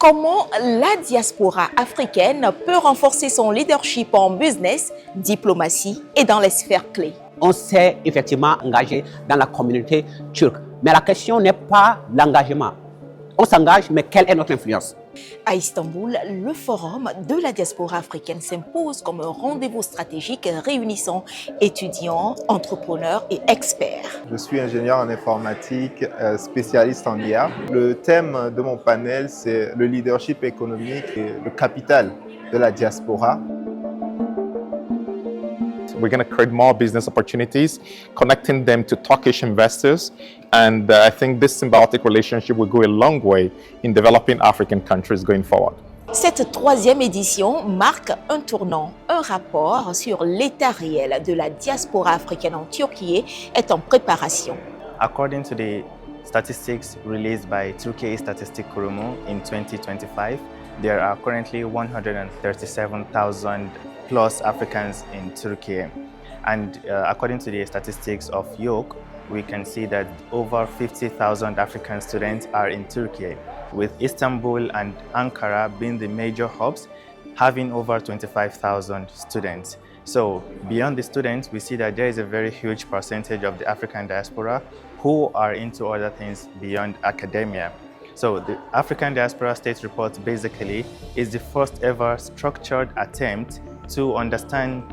Comment la diaspora africaine peut renforcer son leadership en business, diplomatie et dans les sphères clés? On s'est effectivement engagé dans la communauté turque. Mais la question n'est pas l'engagement. On s'engage, mais quelle est notre influence? À Istanbul, le forum de la diaspora africaine s'impose comme un rendez-vous stratégique réunissant étudiants, entrepreneurs et experts. Je suis ingénieur en informatique, spécialiste en IA. Le thème de mon panel, c'est le leadership économique et le capital de la diaspora. We're going to create more business opportunities, connecting them to Turkish investors. And I think this symbiotic relationship will go a long way in developing African countries going forward. Cette troisième édition marque un tournant. Un rapport sur l'état réel de la diaspora africaine en Turquie est en préparation. According to the statistics released by Turkey Statistik Kurumu in 2025, there are currently 137,000 plus Africans in Turkey. And according to the statistics of YOK, we can see that over 50,000 African students are in Turkey, with Istanbul and Ankara being the major hubs, having over 25,000 students. So beyond the students, we see that there is a very huge percentage of the African diaspora who are into other things beyond academia. So the African Diaspora State Report basically is the first ever structured attempt to understand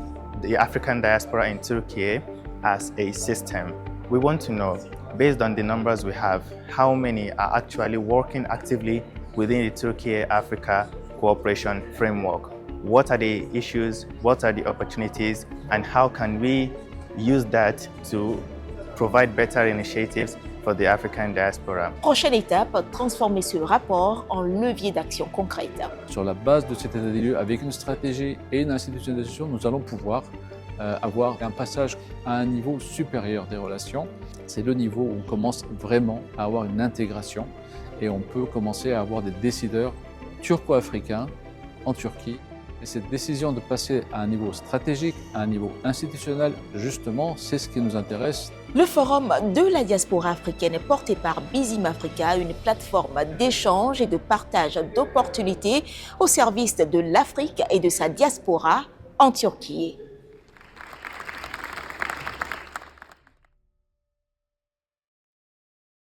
the African diaspora in Turkey as a system. We want to know, based on the numbers we have, how many are actually working actively within the Turkey-Africa cooperation framework. What are the issues, what are the opportunities, and how can we use that to provide better initiatives for the African diaspora. Prochaine étape, transformer ce rapport en levier d'action concrète. Sur la base de cet état des lieux, avec une stratégie et une institutionnalisation, nous allons pouvoir avoir un passage à un niveau supérieur des relations. C'est le niveau où on commence vraiment à avoir une intégration et on peut commencer à avoir des décideurs turco-africains en Turquie. Et cette décision de passer à un niveau stratégique, à un niveau institutionnel, justement, c'est ce qui nous intéresse. Le forum de la diaspora africaine est porté par Bizim Africa, une plateforme d'échange et de partage d'opportunités au service de l'Afrique et de sa diaspora en Turquie.